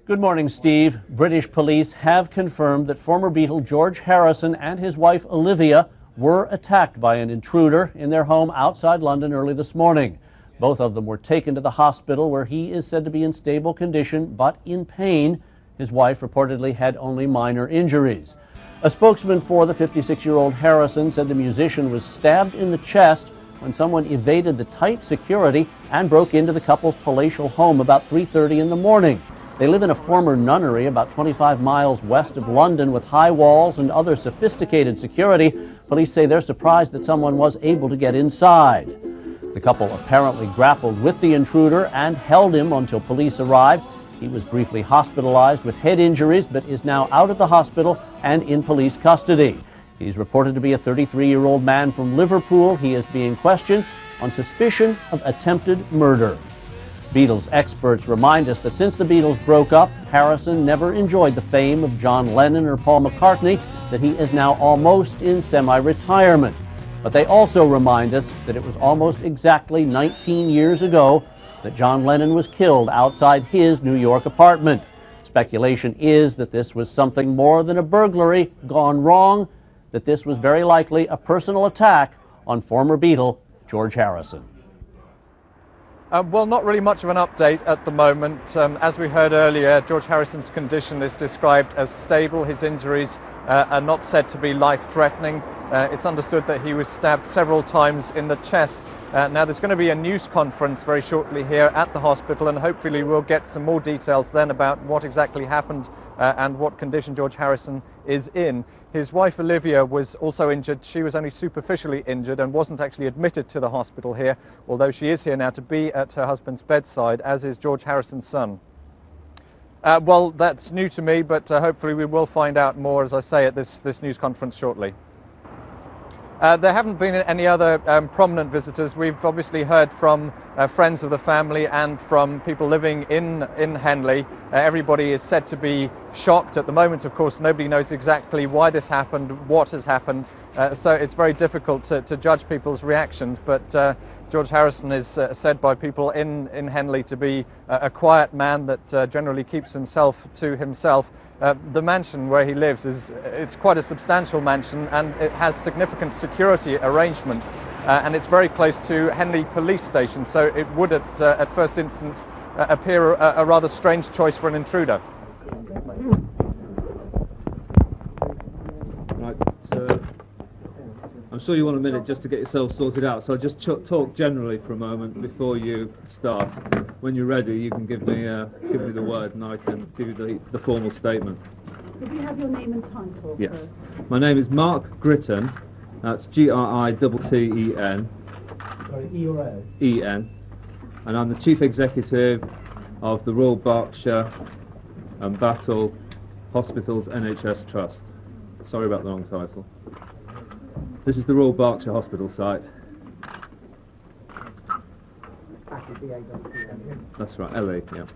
Good morning, Steve. British police have confirmed that former Beatle George Harrison and his wife Olivia were attacked by an intruder in their home outside London early this morning. Both of them were taken to the hospital where he is said to be in stable condition but in pain. His wife reportedly had only minor injuries. A spokesman for the 56-year-old Harrison said the musician was stabbed in the chest when someone evaded the tight security and broke into the couple's palatial home about 3:30 in the morning. They live in a former nunnery about 25 miles west of London with high walls and other sophisticated security. Police say they're surprised that someone was able to get inside. The couple apparently grappled with the intruder and held him until police arrived. He was briefly hospitalized with head injuries but is now out of the hospital and in police custody. He's reported to be a 33-year-old man from Liverpool. He is being questioned on suspicion of attempted murder. Beatles experts remind us that since the Beatles broke up, Harrison never enjoyed the fame of John Lennon or Paul McCartney, that he is now almost in semi-retirement. But they also remind us that it was almost exactly 19 years ago that John Lennon was killed outside his New York apartment. Speculation is that this was something more than a burglary gone wrong, that this was very likely a personal attack on former Beatle George Harrison. Well, not really much of an update at the moment. As we heard earlier, George Harrison's condition is described as stable. His injuries are not said to be life-threatening. It's understood that he was stabbed several times in the chest. Now there's going to be a news conference very shortly here at the hospital, and hopefully we'll get some more details then about what exactly happened and what condition George Harrison is in. His wife Olivia was also injured. She was only superficially injured and wasn't actually admitted to the hospital here, although she is here now to be at her husband's bedside, as is George Harrison's son. Well, that's new to me, but hopefully we will find out more, as I say, at this news conference shortly. There haven't been any other prominent visitors. We've obviously heard from friends of the family and from people living in Henley. Everybody is said to be shocked at the moment. Of course, nobody knows exactly why this happened, what has happened, so it's very difficult to judge people's reactions. But George Harrison is said by people in Henley to be a quiet man that generally keeps himself to himself. The mansion where he lives it's quite a substantial mansion, and it has significant security arrangements, and it's very close to Henley Police Station, so it would at first instance appear a rather strange choice for an intruder. Right, so I'm sure you want a minute just to get yourself sorted out, so I'll just talk generally for a moment before you start. When you're ready, you can give me the word, and I can give you the formal statement. Could we have your name and title? Yes. First? My name is Mark Gritton. That's G-R-I-T-T-E-N. Sorry, E or A? E-N. And I'm the Chief Executive of the Royal Berkshire and Battle Hospitals NHS Trust. Sorry about the wrong title. This is the Royal Berkshire Hospital site. That's right, LA, yeah.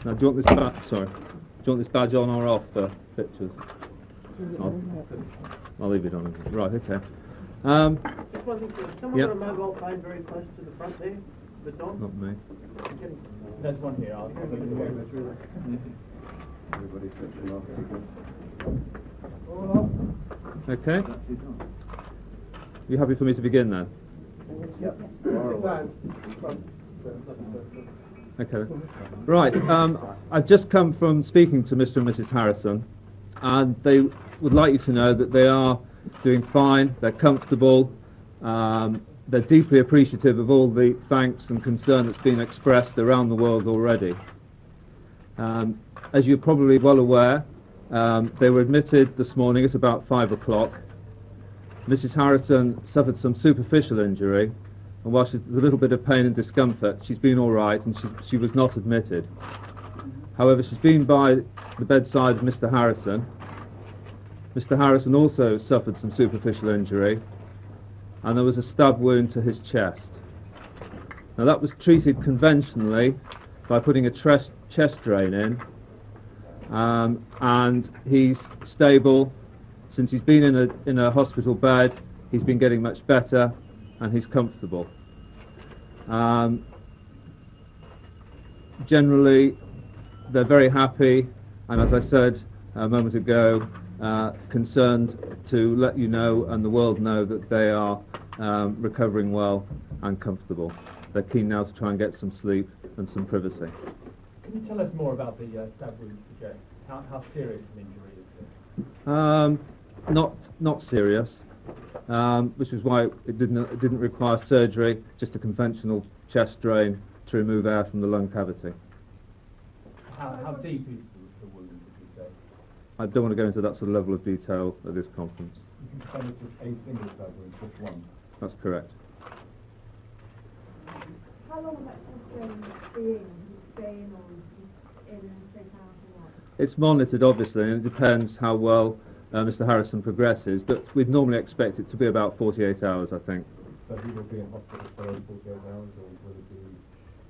Now, do you want this badge? Sorry, do you want this badge on or off for pictures? I'll leave it on. Right, okay. Just one thing, someone got a mobile phone very close to the front there. But on? Not me. There's one here. I'll take it through. Everybody's switching off. Okay. You happy for me to begin then? Okay. Right. I've just come from speaking to Mr. and Mrs. Harrison, and they would like you to know that they are doing fine. They're comfortable. They're deeply appreciative of all the thanks and concern that's been expressed around the world already. As you're probably well aware, they were admitted this morning at about 5 o'clock. Mrs. Harrison suffered some superficial injury, and while she's a little bit of pain and discomfort, she's been all right, and she was not admitted. However, she's been by the bedside of Mr. Harrison. Mr. Harrison also suffered some superficial injury, and there was a stab wound to his chest. Now that was treated conventionally by putting a chest drain in, and he's stable. Since he's been in a hospital bed, he's been getting much better, and he's comfortable. Generally, they're very happy, and as I said a moment ago, concerned to let you know and the world know that they are recovering well and comfortable. They're keen now to try and get some sleep and some privacy. Can you tell us more about the stab wound to the chest? How serious an injury is it? Not serious, which is why it didn't require surgery, just a conventional chest drain to remove air from the lung cavity. How deep is the wound, would you say? I don't want to go into that sort of level of detail at this conference. You can tell us just a single stab wound, just one. That's correct. How long will that chest drain be in? Stay in or in and stay out or what? It's monitored, obviously, and it depends how well Mr. Harrison progresses, but we'd normally expect it to be about 48 hours, I think. So he will be in hospital for 48 hours, or will it be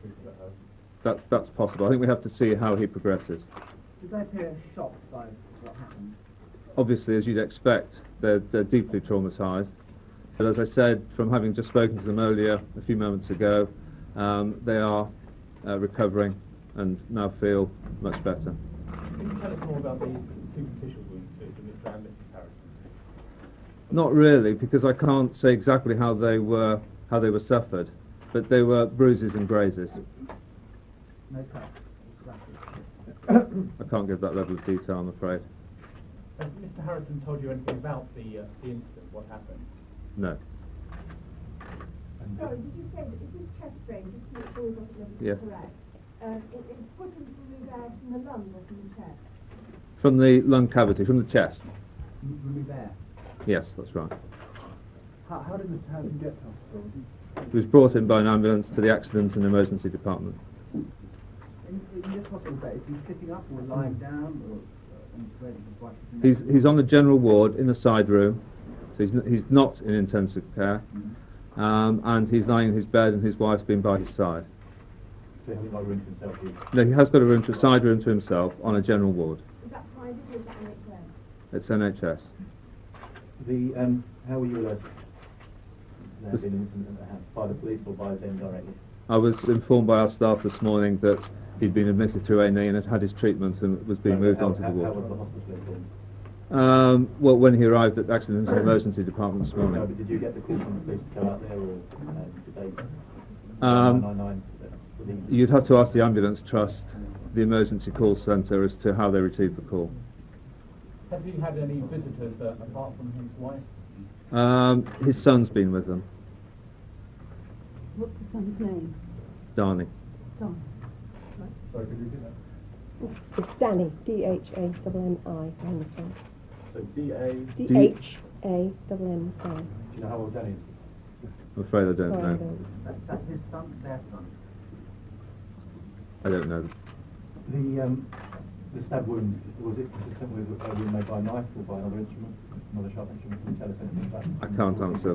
treated at home? That's possible. I think we have to see how he progresses. Did they appear shocked by what happened? Obviously, as you'd expect, they're deeply traumatised. But as I said, from having just spoken to them earlier, a few moments ago, they are recovering and now feel much better. Can you tell us more about the superficial wounds to Mr. and Mrs. Harrison? Not really, because I can't say exactly how they were suffered, but they were bruises and grazes. No cut. I can't give that level of detail, I'm afraid. Has Mr. Harrison told you anything about the incident, what happened? No. Sorry, did you say that is this chest drain, just to make sure we've got it Yes. correct, it's put in to remove air from the lung or from the chest? From the lung cavity, from the chest. Remove air. Yes, that's right. How did Mr. Harrison get to hospital? He was brought in by an ambulance to the accident and emergency department. In this hospital bed, is he sitting up or lying down or on his bed? His wife is in He's on the general ward in a side room, so he's not in intensive care, and he's lying in his bed and his wife's been by his side. So he hasn't got a room to himself, No, he has got a side room to himself on a general ward. Is that private or is that NHS? It's NHS. How were you alerted? There had been an incident at the house, by the police or by them directly? I was informed by our staff this morning that he'd been admitted to A&E and had had his treatment and was being moved onto the How ward. was the hospital informed? Well, when he arrived at the accident and emergency department this No, morning. but did you get the call from the police to go out there, or did they? 999. You'd have to ask the ambulance trust, the emergency call centre, as to how they received the call. Have you had any visitors apart from his wife? His son's been with them, What's the son's name? Darnie. Tom. Sorry, could you repeat that? It's Danny, D-H-A-N-N-I, Henderson. So D-A... D-H-A-N-N-I. Do you know how old Danny is? I'm afraid I don't Sorry, I know. don't. That's his son, their son. I don't know. The stab wound, was it consistent with a wound made by a knife or by another instrument, another sharp instrument? Can you tell us anything about that? I can't answer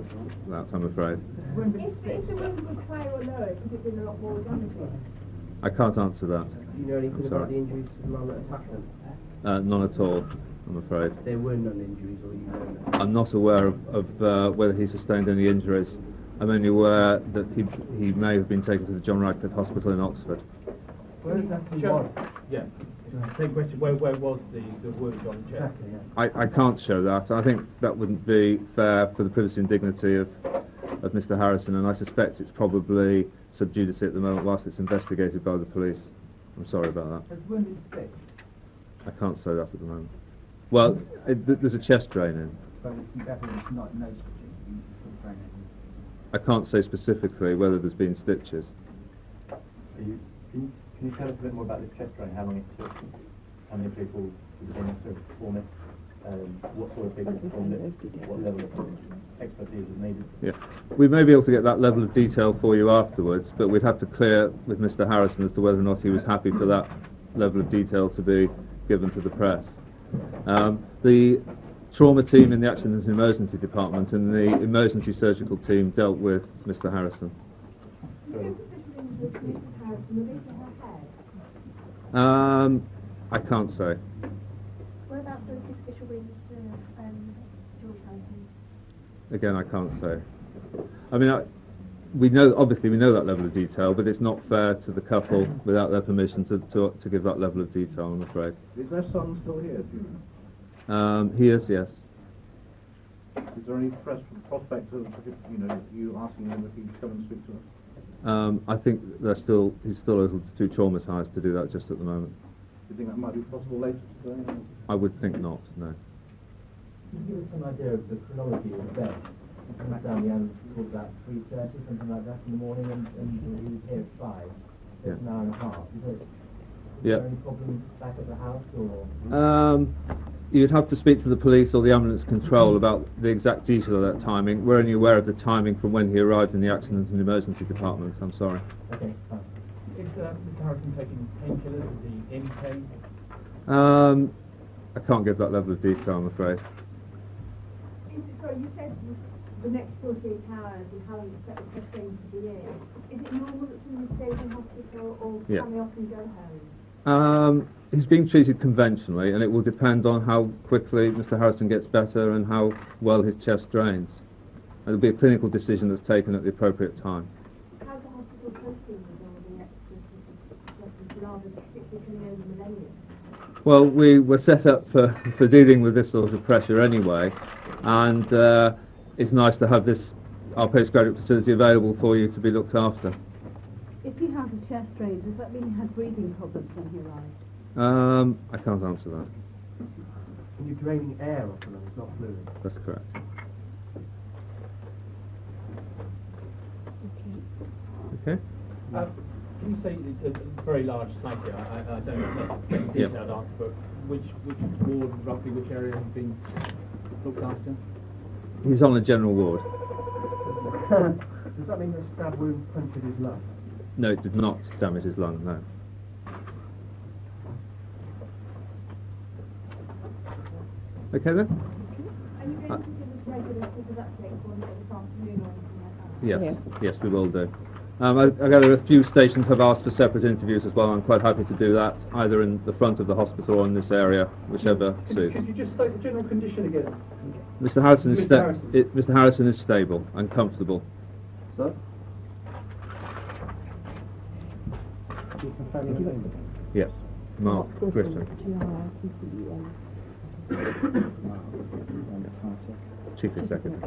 that, I'm afraid. If the wound was higher or lower, it would have been a lot more damage. I can't answer that. Do you know anything I'm about sorry. the injuries to the mum that attacked them? None at all, I'm afraid. There were none injuries, or you know that? I'm not aware of whether he sustained any injuries. I'm only aware that he may have been taken to the John Radcliffe Hospital in Oxford. Where exactly Sure. was? Yeah. Same question, where was the wound on the chest? I can't show that. I think that wouldn't be fair for the privacy and dignity of Mr. Harrison, and I suspect it's probably sub judice at the moment whilst it's investigated by the police. I'm sorry about that. Has the wound been stitched? I can't say that at the moment. Well, there's a chest drain in. But it's definitely not no stitching. I can't say specifically whether there's been stitches. Can you tell us a bit more about this chest drain, how long it took, how many people did they necessarily perform it, what sort of people performed it, what level of expertise is needed? Yeah, we may be able to get that level of detail for you afterwards, but we'd have to clear with Mr. Harrison as to whether or not he was happy for that level of detail to be given to the press. The trauma team in the accident and emergency department and the emergency surgical team dealt with Mr. Harrison. I can't say. What about the superficial wounds to George Harrison? Again, I can't say. I mean, we know, obviously we know that level of detail, but it's not fair to the couple without their permission to give that level of detail, I'm afraid. Is their son still here? He is, yes. Is there any prospect of you asking him if he can come and speak to us? I think he's still a little too traumatised to do that just at the moment. Do you think that might be possible later today? I would think not, no. Can you give us some idea of the chronology of the event? He comes down the end towards about 3:30, something like that in the morning, and he was here at 5. So it's an hour and a half. Is there any problems back at the house, or? You'd have to speak to the police or the ambulance control about the exact detail of that timing. We're only aware of the timing from when he arrived in the accident and emergency department. I'm sorry. Okay, fine. Is Mr. Harrison taking painkillers? Is he in pain? I can't give that level of detail, I'm afraid. So you said the next 48 hours is how long you expect the chest drain to be in. Is it normal that someone stays in hospital, or can they often go home? He's being treated conventionally, and it will depend on how quickly Mr. Harrison gets better and how well his chest drains. It'll be a clinical decision that's taken at the appropriate time. How's the hospital coping with all the extra rather particularly coming over millennium? Well, we were set up for dealing with this sort of pressure anyway, and it's nice to have our postgraduate facility available for you to be looked after. If he has a chest drain, does that mean he had breathing problems when he arrived? I can't answer that. And you're draining air off of them, it's not fluid. That's correct. Okay. Can you say it's a very large site here? I don't know the detailed answer, but which ward, roughly which area has been looked after? He's on a general ward. Does that mean the stab wound punctured his lung? No, it did not damage his lung, no. Okay then? Are you going to give us regular sort of updates on it this afternoon or anything like that? Yes, yes, we will do. I gather a few stations have asked for separate interviews as well. I'm quite happy to do that, either in the front of the hospital or in this area, whichever suits. Could you just state the general condition again? Mr. Harrison is Mr. Harrison is stable and comfortable. Sir? Can you confirm your name? Yes, Mark Grissom, Chief Executive.